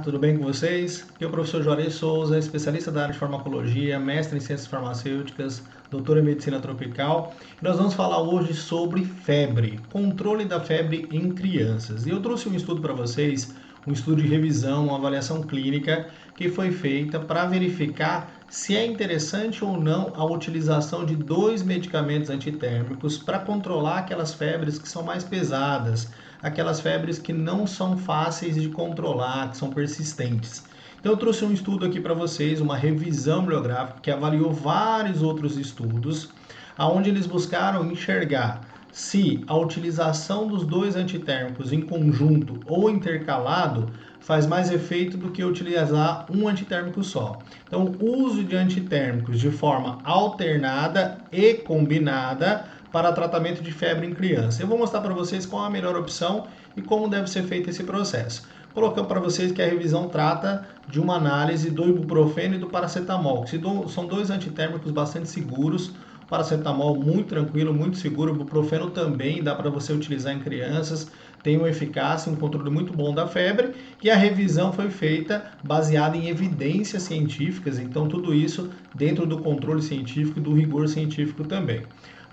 tudo bem com vocês? Aqui é o professor Juarez Souza, especialista da área de farmacologia, mestre em ciências farmacêuticas, doutor em medicina tropical. E nós vamos falar hoje sobre febre, controle da febre em crianças. E eu trouxe um estudo para vocês, um estudo de revisão, uma avaliação clínica que foi feita para verificar se é interessante ou não a utilização de 2 medicamentos antitérmicos para controlar aquelas febres que são mais pesadas, aquelas febres que não são fáceis de controlar, que são persistentes. Então eu trouxe um estudo aqui para vocês, uma revisão bibliográfica que avaliou vários outros estudos, onde eles buscaram enxergar se a utilização dos 2 antitérmicos em conjunto ou intercalado faz mais efeito do que utilizar um antitérmico só. Então, o uso de antitérmicos de forma alternada e combinada para tratamento de febre em criança. Eu vou mostrar para vocês qual é a melhor opção e como deve ser feito esse processo. Colocando para vocês que a revisão trata de uma análise do ibuprofeno e do paracetamol, que são 2 antitérmicos bastante seguros. Paracetamol muito tranquilo, muito seguro. O ibuprofeno também dá para você utilizar em crianças, tem uma eficácia, um controle muito bom da febre, e a revisão foi feita baseada em evidências científicas, então tudo isso dentro do controle científico e do rigor científico também.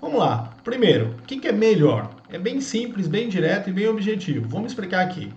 Vamos lá. Primeiro, o que é melhor? É bem simples, bem direto e bem objetivo. Vamos explicar aqui.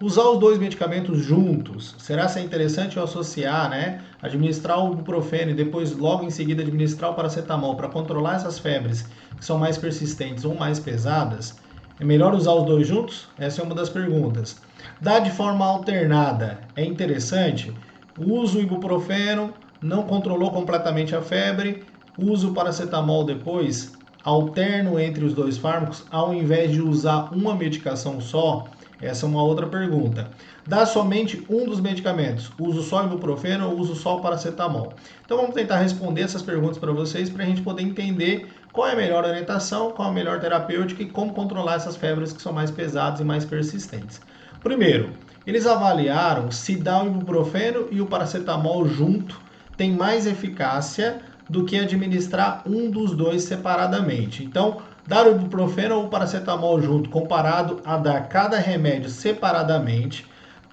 Usar os 2 medicamentos juntos, será que é interessante eu associar, né? Administrar o ibuprofeno e depois logo em seguida administrar o paracetamol para controlar essas febres que são mais persistentes ou mais pesadas? É melhor usar os 2 juntos? Essa é uma das perguntas. Dar de forma alternada é interessante? Uso o ibuprofeno, não controlou completamente a febre, uso o paracetamol depois, alterno entre os 2 fármacos ao invés de usar uma medicação só? Essa é uma outra pergunta. Dá somente um dos medicamentos, uso só ibuprofeno ou uso só o paracetamol? Então vamos tentar responder essas perguntas para vocês para a gente poder entender qual é a melhor orientação, qual é a melhor terapêutica e como controlar essas febres que são mais pesadas e mais persistentes. Primeiro, eles avaliaram se dar o ibuprofeno e o paracetamol junto tem mais eficácia do que administrar um dos 2 separadamente. Então, dar o ibuprofeno ou o paracetamol junto, comparado a dar cada remédio separadamente,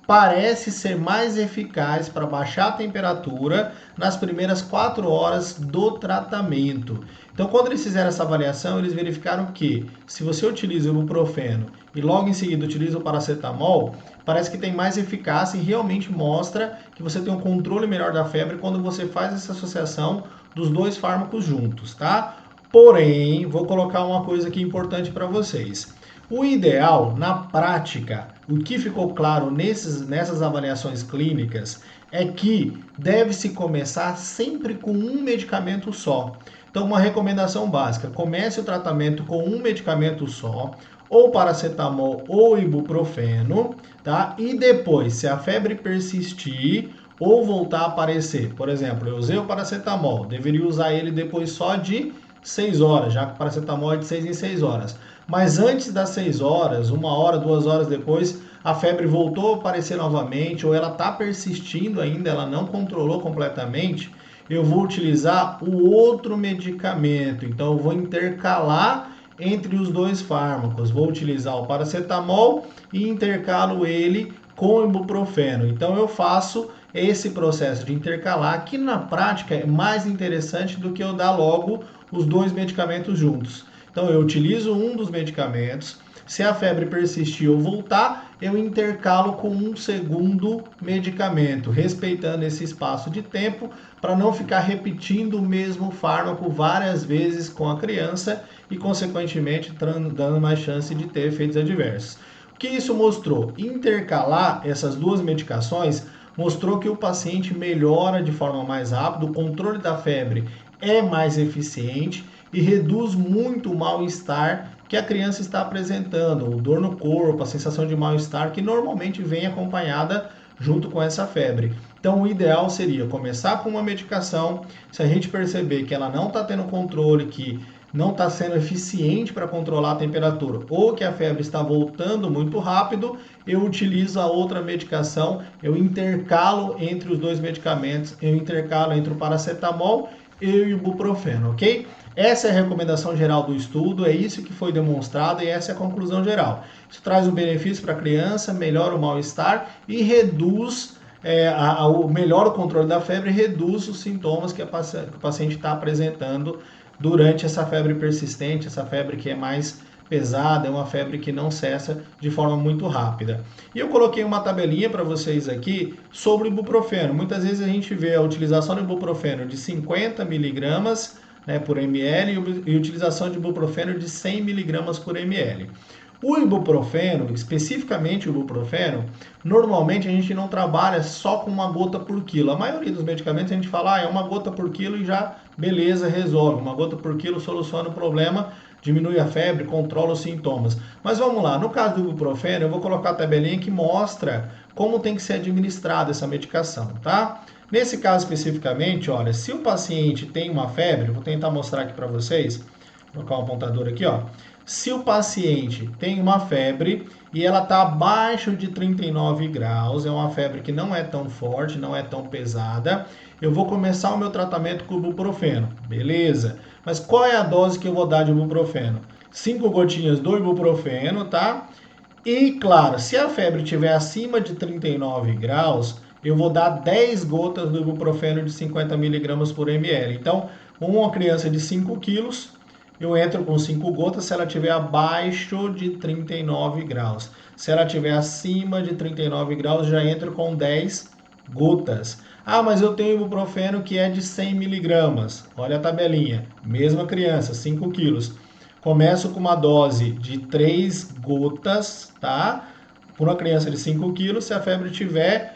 parece ser mais eficaz para baixar a temperatura nas primeiras 4 horas do tratamento. Então, quando eles fizeram essa avaliação, eles verificaram que se você utiliza o ibuprofeno e logo em seguida utiliza o paracetamol, parece que tem mais eficácia e realmente mostra que você tem um controle melhor da febre quando você faz essa associação dos 2 fármacos juntos, tá? Porém, vou colocar uma coisa aqui importante para vocês. O ideal, na prática, o que ficou claro nessas avaliações clínicas é que deve-se começar sempre com um medicamento só. Então, uma recomendação básica, comece o tratamento com um medicamento só, ou paracetamol ou ibuprofeno, tá? E depois, se a febre persistir ou voltar a aparecer, por exemplo, eu usei o paracetamol, deveria usar ele depois só de 6 horas, já que o paracetamol é de 6 em 6 horas. Mas antes das 6 horas, 1 hora, 2 horas depois, a febre voltou a aparecer novamente ou ela está persistindo ainda, ela não controlou completamente, eu vou utilizar o outro medicamento. Então, eu vou intercalar entre os 2 fármacos. Vou utilizar o paracetamol e intercalo ele com o ibuprofeno. Então, eu faço esse processo de intercalar, que na prática é mais interessante do que eu dar logo os 2 medicamentos juntos. Então eu utilizo um dos medicamentos, se a febre persistir ou voltar, eu intercalo com um segundo medicamento, respeitando esse espaço de tempo para não ficar repetindo o mesmo fármaco várias vezes com a criança e consequentemente dando mais chance de ter efeitos adversos. O que isso mostrou? Intercalar essas 2 medicações mostrou que o paciente melhora de forma mais rápida, o controle da febre é mais eficiente e reduz muito o mal-estar que a criança está apresentando, o dor no corpo, a sensação de mal-estar que normalmente vem acompanhada junto com essa febre. Então o ideal seria começar com uma medicação, se a gente perceber que ela não está tendo controle, que não está sendo eficiente para controlar a temperatura ou que a febre está voltando muito rápido, eu utilizo a outra medicação, eu intercalo entre os 2 medicamentos, eu intercalo entre o paracetamol e o ibuprofeno, ok? Essa é a recomendação geral do estudo, é isso que foi demonstrado e essa é a conclusão geral. Isso traz um benefício para a criança, melhora o mal-estar e reduz o melhor controle da febre reduz os sintomas que o paciente está apresentando durante essa febre persistente, essa febre que é mais pesada, é uma febre que não cessa de forma muito rápida. E eu coloquei uma tabelinha para vocês aqui sobre o ibuprofeno. Muitas vezes a gente vê a utilização do ibuprofeno de 50 miligramas, né, por ml e utilização de ibuprofeno de 100 miligramas por ml. O ibuprofeno, especificamente o ibuprofeno, normalmente a gente não trabalha só com uma gota por quilo. A maioria dos medicamentos a gente fala, é uma gota por quilo e já, beleza, resolve. Uma gota por quilo soluciona o problema, diminui a febre, controla os sintomas. Mas vamos lá, no caso do ibuprofeno, eu vou colocar a tabelinha que mostra como tem que ser administrada essa medicação, tá? Nesse caso especificamente, olha, se o paciente tem uma febre, vou tentar mostrar aqui para vocês, vou colocar um apontador aqui, ó. Se o paciente tem uma febre e ela está abaixo de 39 graus, é uma febre que não é tão forte, não é tão pesada, eu vou começar o meu tratamento com o ibuprofeno, beleza? Mas qual é a dose que eu vou dar de ibuprofeno? 5 gotinhas do ibuprofeno, tá? E, claro, se a febre estiver acima de 39 graus, eu vou dar 10 gotas do ibuprofeno de 50 mg por ml. Então, uma criança de 5 quilos, eu entro com 5 gotas se ela estiver abaixo de 39 graus. Se ela estiver acima de 39 graus, já entro com 10 gotas. Ah, mas eu tenho ibuprofeno que é de 100 miligramas. Olha a tabelinha. Mesma criança, 5 quilos. Começo com uma dose de 3 gotas, tá? Por uma criança de 5 quilos, se a febre tiver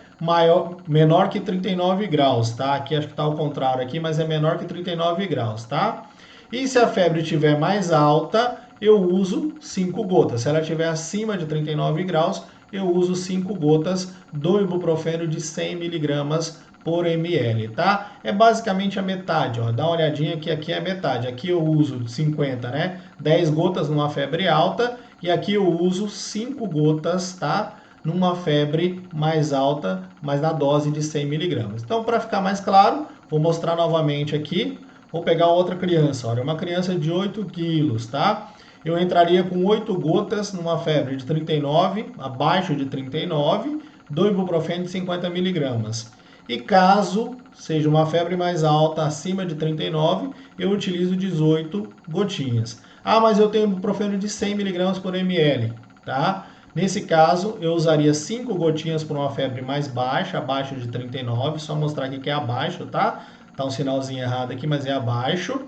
menor que 39 graus, tá? Aqui acho que está ao contrário aqui, mas é menor que 39 graus, tá? E se a febre estiver mais alta, eu uso 5 gotas. Se ela estiver acima de 39 graus, eu uso 5 gotas do ibuprofeno de 100 miligramas por ml, tá? É basicamente a metade, ó. Dá uma olhadinha que aqui é a metade. Aqui eu uso 50, né? 10 gotas numa febre alta e aqui eu uso 5 gotas, tá? Numa febre mais alta, mas na dose de 100 miligramas. Então, para ficar mais claro, vou mostrar novamente aqui. Vou pegar outra criança, olha, uma criança de 8 quilos, tá? Eu entraria com 8 gotas numa febre de 39, abaixo de 39, do ibuprofeno de 50 miligramas. E caso seja uma febre mais alta, acima de 39, eu utilizo 18 gotinhas. Ah, mas eu tenho ibuprofeno de 100 miligramas por ml, tá? Nesse caso, eu usaria 5 gotinhas por uma febre mais baixa, abaixo de 39, só mostrar aqui que é abaixo, tá? Tá um sinalzinho errado aqui, mas é abaixo.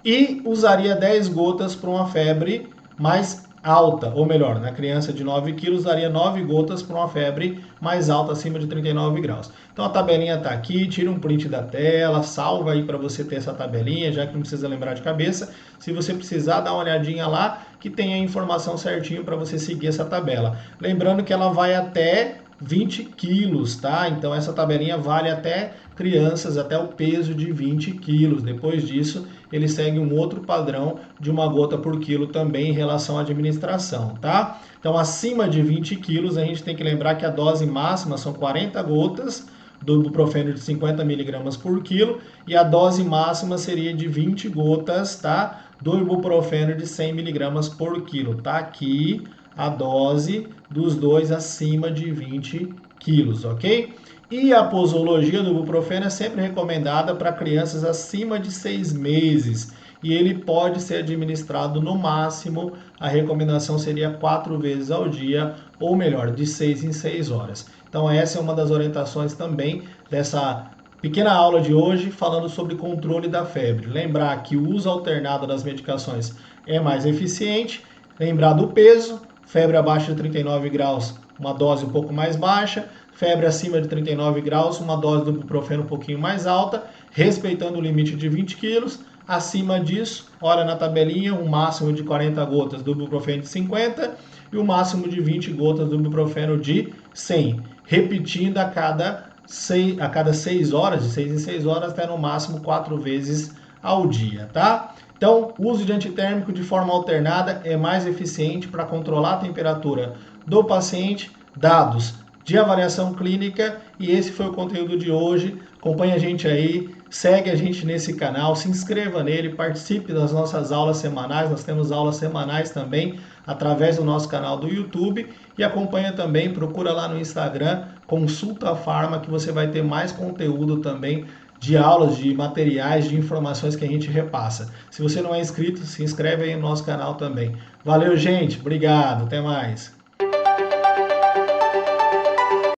E usaria 10 gotas para uma febre mais alta, ou melhor, na criança de 9 quilos, usaria 9 gotas para uma febre mais alta, acima de 39 graus. Então a tabelinha está aqui, tira um print da tela, salva aí para você ter essa tabelinha, já que não precisa lembrar de cabeça. Se você precisar, dá uma olhadinha lá, que tem a informação certinho para você seguir essa tabela. Lembrando que ela vai até 20 quilos, tá? Então essa tabelinha vale até crianças, até o peso de 20 quilos. Depois disso, ele segue um outro padrão de uma gota por quilo também em relação à administração, tá? Então acima de 20 quilos, a gente tem que lembrar que a dose máxima são 40 gotas do ibuprofeno de 50 miligramas por quilo e a dose máxima seria de 20 gotas, tá? Do ibuprofeno de 100 miligramas por quilo. Tá aqui a dose dos dois acima de 20 quilos, ok? E a posologia do ibuprofeno é sempre recomendada para crianças acima de 6 meses. E ele pode ser administrado no máximo, a recomendação seria 4 vezes ao dia, ou melhor, de 6 em 6 horas. Então essa é uma das orientações também dessa pequena aula de hoje, falando sobre controle da febre. Lembrar que o uso alternado das medicações é mais eficiente, lembrar do peso, febre abaixo de 39 graus, uma dose um pouco mais baixa, febre acima de 39 graus, uma dose do ibuprofeno um pouquinho mais alta, respeitando o limite de 20 quilos. Acima disso, olha na tabelinha, um máximo de 40 gotas do ibuprofeno de 50 e o máximo de 20 gotas do ibuprofeno de 100. Repetindo a cada 6 horas, de 6 em 6 horas, até no máximo 4 vezes ao dia, tá? Então, o uso de antitérmico de forma alternada é mais eficiente para controlar a temperatura do paciente, dados de avaliação clínica, e esse foi o conteúdo de hoje. Acompanhe a gente aí segue a gente nesse canal, se inscreva nele, participe das nossas aulas semanais. Nós temos aulas semanais também através do nosso canal do YouTube e acompanha também, procura lá no Instagram, Consulta Farma, que você vai ter mais conteúdo também de aulas, de materiais, de informações que a gente repassa. Se você não é inscrito, se inscreve aí no nosso canal também. Valeu, gente. Obrigado. Até mais.